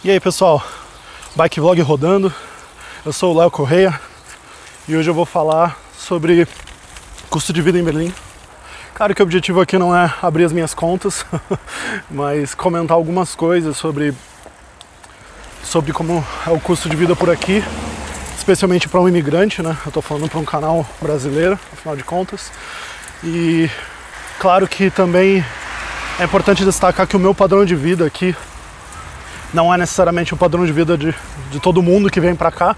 E aí pessoal, Bike Vlog rodando, eu sou o Léo Correia e hoje eu vou falar sobre custo de vida em Berlim. Claro que o objetivo aqui não é abrir as minhas contas, mas comentar algumas coisas sobre como é o custo de vida por aqui, especialmente para um imigrante, né? Eu tô falando para um canal brasileiro, afinal de contas. E claro que também é importante destacar que o meu padrão de vida aqui não é necessariamente o padrão de vida de todo mundo que vem pra cá.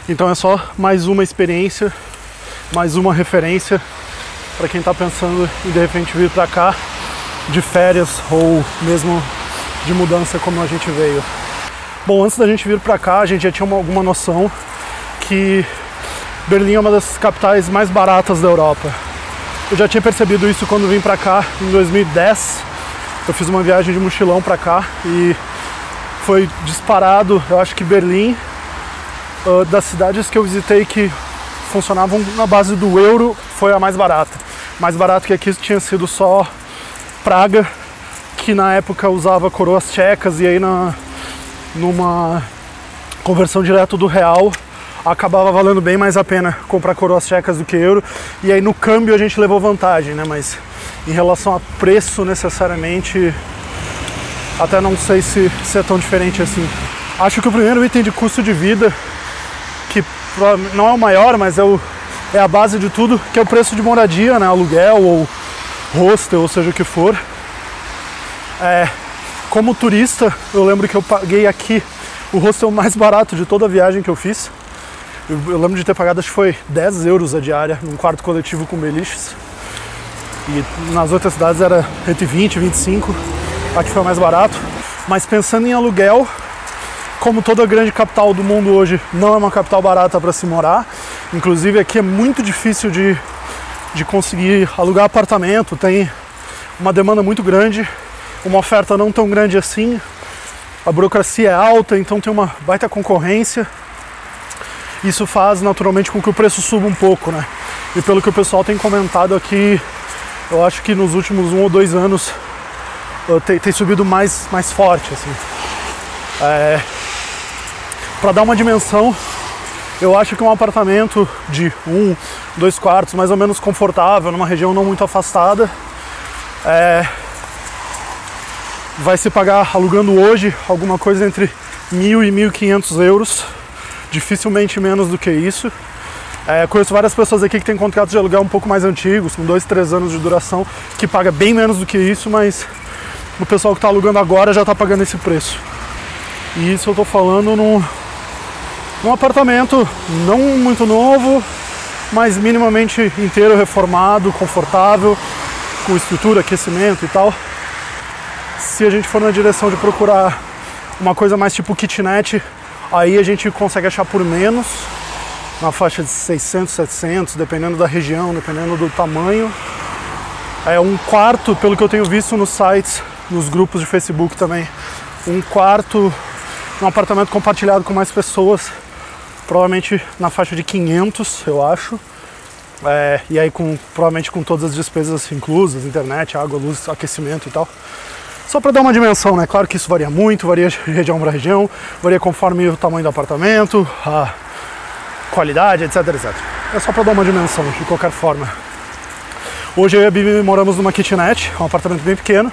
Então é só mais uma experiência, mais uma referência para quem tá pensando em de repente vir pra cá de férias ou mesmo de mudança como a gente veio. Bom, antes da gente vir pra cá, a gente já tinha alguma noção que Berlim é uma das capitais mais baratas da Europa. Eu já tinha percebido isso quando vim pra cá em 2010. Eu fiz uma viagem de mochilão pra cá e foi disparado, eu acho que Berlim, das cidades que eu visitei que funcionavam na base do euro, foi a mais barata. Mais barato que aqui tinha sido só Praga, que na época usava coroas tchecas, e aí numa conversão direto do real acabava valendo bem mais a pena comprar coroas tchecas do que euro, e aí no câmbio a gente levou vantagem, né? Mas em relação a preço necessariamente, até não sei se é tão diferente assim. Acho que o primeiro item de custo de vida, que não é o maior, mas é a base de tudo, que é o preço de moradia, né? Aluguel ou hostel, ou seja o que for. Como turista, eu lembro que eu paguei aqui o hostel mais barato de toda a viagem que eu fiz. Eu lembro de ter pagado, acho que foi 10 euros a diária, num quarto coletivo com beliches. E nas outras cidades era entre 20 e 25. Aqui foi mais barato, mas pensando em aluguel, como toda grande capital do mundo hoje não é uma capital barata para se morar, inclusive aqui é muito difícil de conseguir alugar apartamento, tem uma demanda muito grande, uma oferta não tão grande assim, a burocracia é alta, então tem uma baita concorrência, isso faz naturalmente com que o preço suba um pouco, né? E pelo que o pessoal tem comentado aqui, eu acho que nos últimos 1 ou 2 anos tem subido mais forte, assim. Para dar uma dimensão, eu acho que um apartamento de 1, 2 quartos, mais ou menos confortável, numa região não muito afastada, vai se pagar alugando hoje alguma coisa entre 1.000 e 1.500 euros, dificilmente menos do que isso. Conheço várias pessoas aqui que têm contratos de aluguel um pouco mais antigos, com 2, 3 anos de duração, que paga bem menos do que isso, mas o pessoal que está alugando agora já está pagando esse preço. E isso eu estou falando num apartamento não muito novo, mas minimamente inteiro, reformado, confortável, com estrutura, aquecimento e tal. Se a gente for na direção de procurar uma coisa mais tipo kitnet, aí a gente consegue achar por menos, na faixa de 600, 700, dependendo da região, dependendo do tamanho. Um quarto, pelo que eu tenho visto nos sites, nos grupos de Facebook também, um quarto, um apartamento compartilhado com mais pessoas, provavelmente na faixa de 500, eu acho. E aí provavelmente com todas as despesas inclusas, internet, água, luz, aquecimento e tal. Só para dar uma dimensão, né? Claro que isso varia muito, varia de região para região, varia conforme o tamanho do apartamento, a qualidade, etc, etc. É só para dar uma dimensão, de qualquer forma. Hoje eu e a Bibi moramos numa kitnet, um apartamento bem pequeno,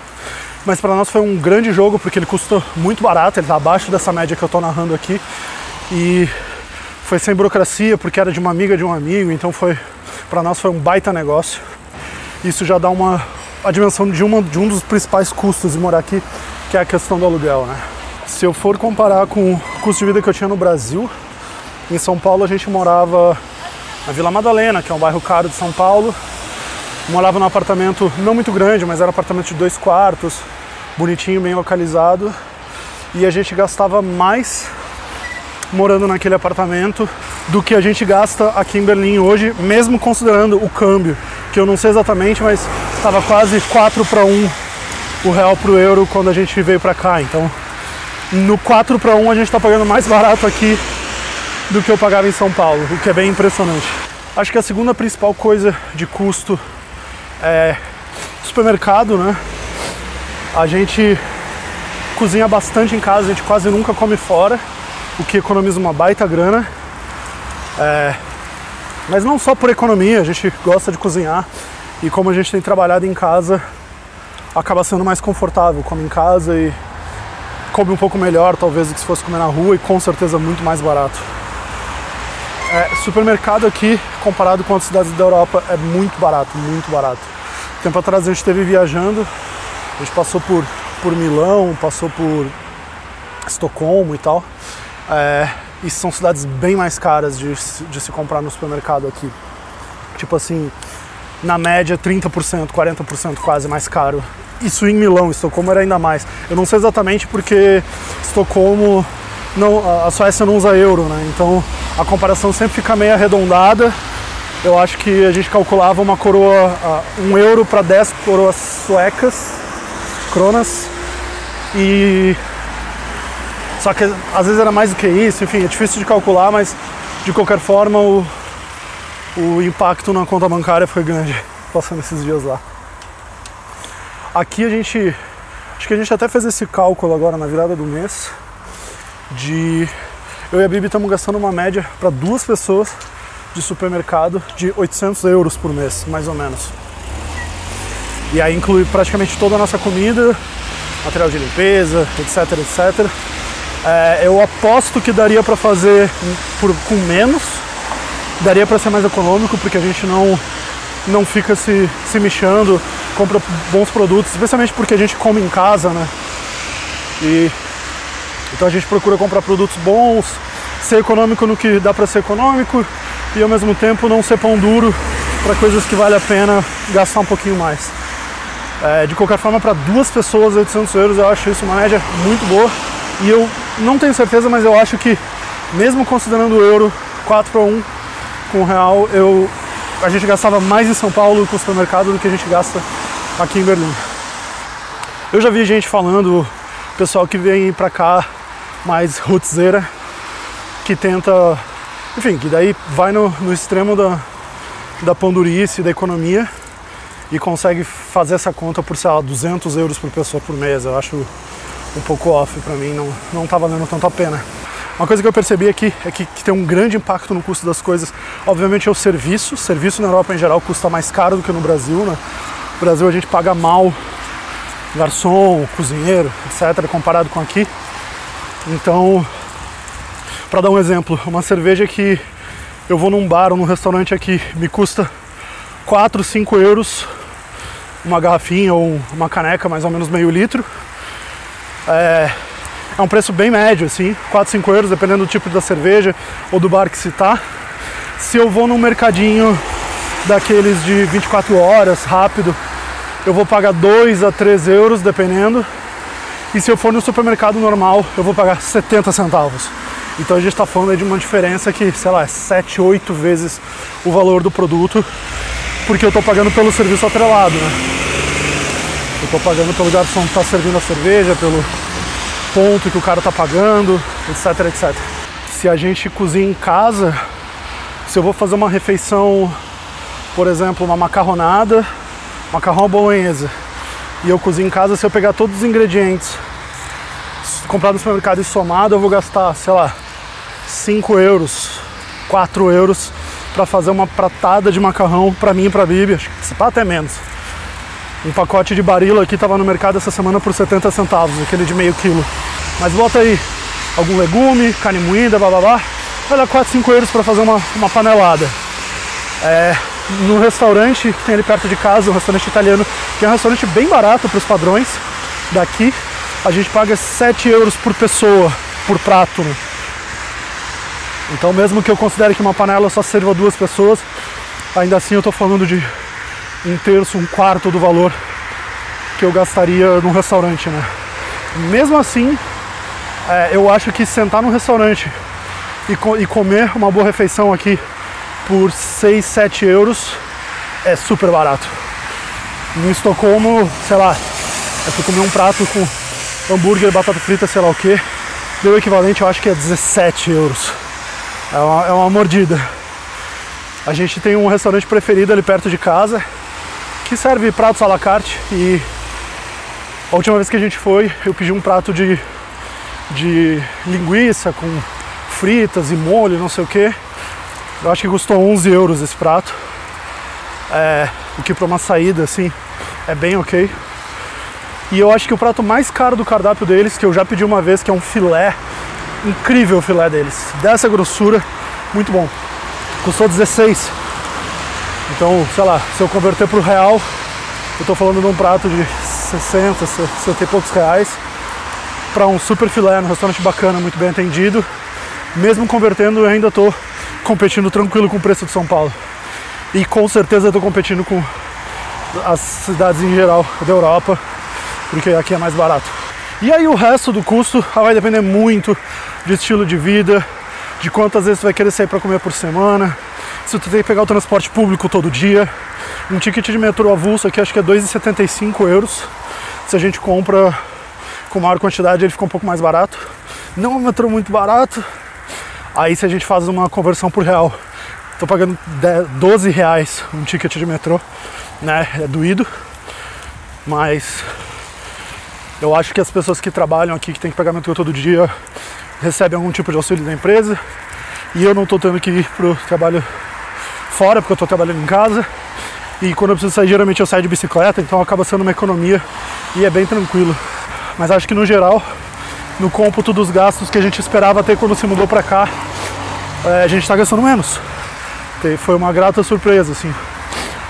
mas para nós foi um grande jogo porque ele custa muito barato, ele está abaixo dessa média que eu estou narrando aqui, e foi sem burocracia porque era de uma amiga de um amigo, então para nós foi um baita negócio. Isso já dá a dimensão de um dos principais custos de morar aqui, que é a questão do aluguel, né? Se eu for comparar com o custo de vida que eu tinha no Brasil, em São Paulo a gente morava na Vila Madalena, que é um bairro caro de São Paulo. Morava num apartamento não muito grande, mas era um apartamento de 2 quartos, bonitinho, bem localizado. E a gente gastava mais morando naquele apartamento do que a gente gasta aqui em Berlim hoje, mesmo considerando o câmbio, que eu não sei exatamente, mas estava quase 4 para 1 o real pro euro quando a gente veio pra cá. Então, no 4 para 1 a gente está pagando mais barato aqui do que eu pagava em São Paulo, o que é bem impressionante. Acho que a segunda principal coisa de custo é supermercado, né? A gente cozinha bastante em casa, a gente quase nunca come fora, o que economiza uma baita grana. Mas não só por economia, a gente gosta de cozinhar e como a gente tem trabalhado em casa, acaba sendo mais confortável, come em casa e come um pouco melhor talvez do que se fosse comer na rua e com certeza muito mais barato. Supermercado aqui, comparado com outras cidades da Europa, é muito barato, muito barato. Tempo atrás a gente esteve viajando, a gente passou por Milão, passou por Estocolmo e tal. E são cidades bem mais caras de se comprar no supermercado aqui. Tipo assim, na média 30%, 40% quase mais caro. Isso em Milão, Estocolmo era ainda mais. Eu não sei exatamente porque Estocolmo, a Suécia não usa euro, né? Então a comparação sempre fica meio arredondada. Eu acho que a gente calculava uma coroa, 1 euro para 10 coroas suecas, kronas. Só que às vezes era mais do que isso, enfim, é difícil de calcular, mas de qualquer forma o impacto na conta bancária foi grande, passando esses dias lá. Aqui acho que a gente até fez esse cálculo agora na virada do mês, eu e a Bibi estamos gastando uma média para 2 pessoas de supermercado de 800 euros por mês, mais ou menos. E aí inclui praticamente toda a nossa comida, material de limpeza, etc, etc. Eu aposto que daria para fazer com menos, daria para ser mais econômico, porque a gente não fica se mexendo, compra bons produtos, especialmente porque a gente come em casa, né? Então a gente procura comprar produtos bons, ser econômico no que dá para ser econômico e ao mesmo tempo não ser pão duro para coisas que vale a pena gastar um pouquinho mais. De qualquer forma, para 2 pessoas 800 euros eu acho isso uma média muito boa. E eu não tenho certeza, mas eu acho que, mesmo considerando o euro 4 para 1 com o real, a gente gastava mais em São Paulo com o supermercado do que a gente gasta aqui em Berlim. Eu já vi gente falando, pessoal que vem pra cá mais rootzeira, que tenta, enfim, que daí vai no extremo da pandurice, da economia e consegue fazer essa conta por, sei lá, 200 euros por pessoa por mês. Eu acho um pouco off pra mim, não tá valendo tanto a pena. Uma coisa que eu percebi aqui é que tem um grande impacto no custo das coisas. Obviamente é o serviço. Serviço na Europa em geral custa mais caro do que no Brasil, né? No Brasil a gente paga mal garçom, cozinheiro, etc, comparado com aqui. Então, para dar um exemplo, uma cerveja que eu vou num bar ou num restaurante aqui me custa 4, 5 euros uma garrafinha ou uma caneca, mais ou menos meio litro. É um preço bem médio, assim, 4, 5 euros, dependendo do tipo da cerveja ou do bar que se tá. Se eu vou num mercadinho daqueles de 24 horas, rápido, eu vou pagar 2 a 3 euros, dependendo. E se eu for no supermercado normal, eu vou pagar 70 centavos. Então a gente está falando aí de uma diferença que, sei lá, é 7, 8 vezes o valor do produto, porque eu estou pagando pelo serviço atrelado, né? Eu estou pagando pelo garçom que está servindo a cerveja, pelo ponto que o cara está pagando, etc, etc. Se a gente cozinha em casa, se eu vou fazer uma refeição, por exemplo, uma macarronada, macarrão bolonhesa, e eu cozinho em casa, se eu pegar todos os ingredientes, comprar no supermercado e somado, eu vou gastar, sei lá, 5 euros, 4 euros para fazer uma pratada de macarrão para mim e para a Bibi, acho que até menos. Um pacote de Barilla aqui estava no mercado essa semana por 70 centavos, aquele de meio quilo. Mas bota aí algum legume, carne moída, blá, vai dar 4, 5 euros para fazer uma panelada. No restaurante que tem ali perto de casa, um restaurante italiano, que é um restaurante bem barato para os padrões daqui, a gente paga 7 euros por pessoa, por prato, né? Então mesmo que eu considere que uma panela só sirva 2 pessoas, ainda assim eu estou falando de 1/3, 1/4 do valor que eu gastaria num restaurante, né? Mesmo assim, eu acho que sentar num restaurante e comer uma boa refeição aqui por 6, 7 euros é super barato. Em Estocolmo, sei lá, eu fui comer um prato com hambúrguer, batata frita, sei lá o que, deu o equivalente, eu acho que é 17 euros. É uma mordida. A gente tem um restaurante preferido ali perto de casa que serve pratos à la carte e A última vez que a gente foi, eu pedi um prato de linguiça com fritas e molho, não sei o que. Eu acho que custou 11 euros esse prato. O que para uma saída assim é bem ok. E eu acho que o prato mais caro do cardápio deles, que eu já pedi uma vez, que é um filé, incrível o filé deles, dessa grossura, muito bom, custou 16. Então, sei lá, se eu converter pro real, eu tô falando de um prato de 60 e poucos reais para um super filé, num restaurante bacana, muito bem atendido. Mesmo convertendo, eu ainda tô competindo tranquilo com o preço de São Paulo. E com certeza eu tô competindo com as cidades em geral da Europa, porque aqui é mais barato. E aí o resto do custo vai depender muito de estilo de vida, de quantas vezes tu vai querer sair para comer por semana, se tu tem que pegar o transporte público todo dia. Um ticket de metrô avulso aqui acho que é 2,75 euros. Se a gente compra com maior quantidade ele fica um pouco mais barato. Não é um metrô muito barato. Aí se a gente faz uma conversão por real, tô pagando 12 reais um ticket de metrô, né? É doído, mas eu acho que as pessoas que trabalham aqui, que tem que pagar metrô todo dia, recebem algum tipo de auxílio da empresa. E eu não tô tendo que ir pro trabalho fora, porque eu tô trabalhando em casa. E quando eu preciso sair, geralmente eu saio de bicicleta, então acaba sendo uma economia e é bem tranquilo. Mas acho que no geral, no cômputo dos gastos que a gente esperava ter quando se mudou pra cá, a gente tá gastando menos. Foi uma grata surpresa, assim.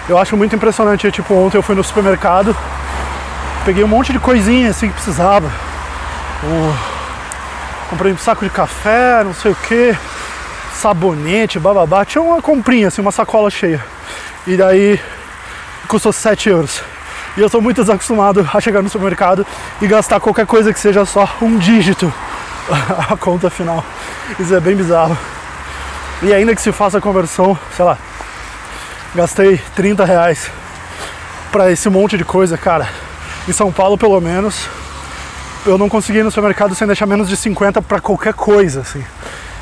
Eu acho muito impressionante, tipo, ontem eu fui no supermercado, peguei um monte de coisinha assim que precisava. Comprei um saco de café, não sei o que, sabonete, bababá. Tinha uma comprinha, assim, uma sacola cheia. E daí custou 7 euros. E eu sou muito desacostumado a chegar no supermercado e gastar qualquer coisa que seja só um dígito a conta final. Isso é bem bizarro. E ainda que se faça a conversão, sei lá, gastei 30 reais pra esse monte de coisa, cara. Em São Paulo, pelo menos, eu não consegui ir no supermercado sem deixar menos de 50 pra qualquer coisa, assim.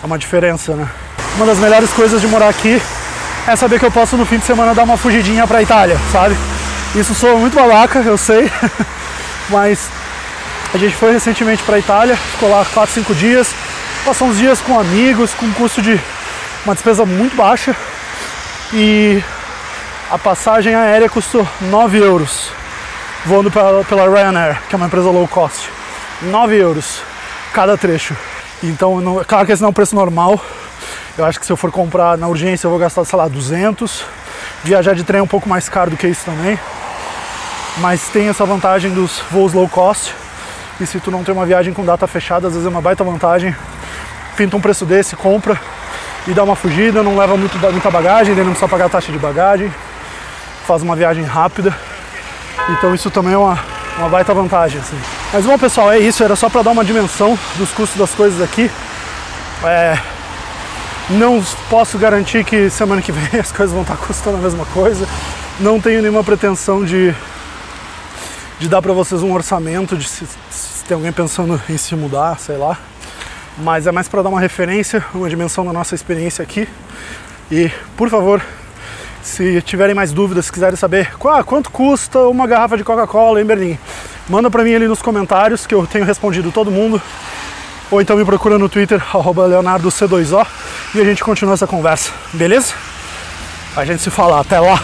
É uma diferença, né? Uma das melhores coisas de morar aqui é saber que eu posso no fim de semana dar uma fugidinha pra Itália, sabe? Isso soa muito babaca, eu sei, mas a gente foi recentemente pra Itália, ficou lá 4, 5 dias, passou uns dias com amigos, com um custo de uma despesa muito baixa, e a passagem aérea custou 9 euros, voando pela Ryanair, que é uma empresa low cost. 9 euros cada trecho. Então, claro que esse não é um preço normal. Eu acho que se eu for comprar na urgência eu vou gastar, sei lá, 200. Viajar de trem é um pouco mais caro do que isso também. Mas tem essa vantagem dos voos low cost. E se tu não tem uma viagem com data fechada, às vezes é uma baita vantagem. Pinta um preço desse, compra e dá uma fugida, não leva muita bagagem, daí não precisa pagar a taxa de bagagem. Faz uma viagem rápida. Então isso também é uma baita vantagem, assim. Mas bom, pessoal, é isso. Era só para dar uma dimensão dos custos das coisas aqui. Não posso garantir que semana que vem as coisas vão estar custando a mesma coisa. Não tenho nenhuma pretensão de dar para vocês um orçamento, de se tem alguém pensando em se mudar, sei lá. Mas é mais para dar uma referência, uma dimensão da nossa experiência aqui. E, por favor, se tiverem mais dúvidas, se quiserem saber quanto custa uma garrafa de Coca-Cola em Berlim, manda para mim ali nos comentários, que eu tenho respondido todo mundo. Ou então me procura no Twitter, @LeonardoC2O, e a gente continua essa conversa, beleza? A gente se fala, até lá!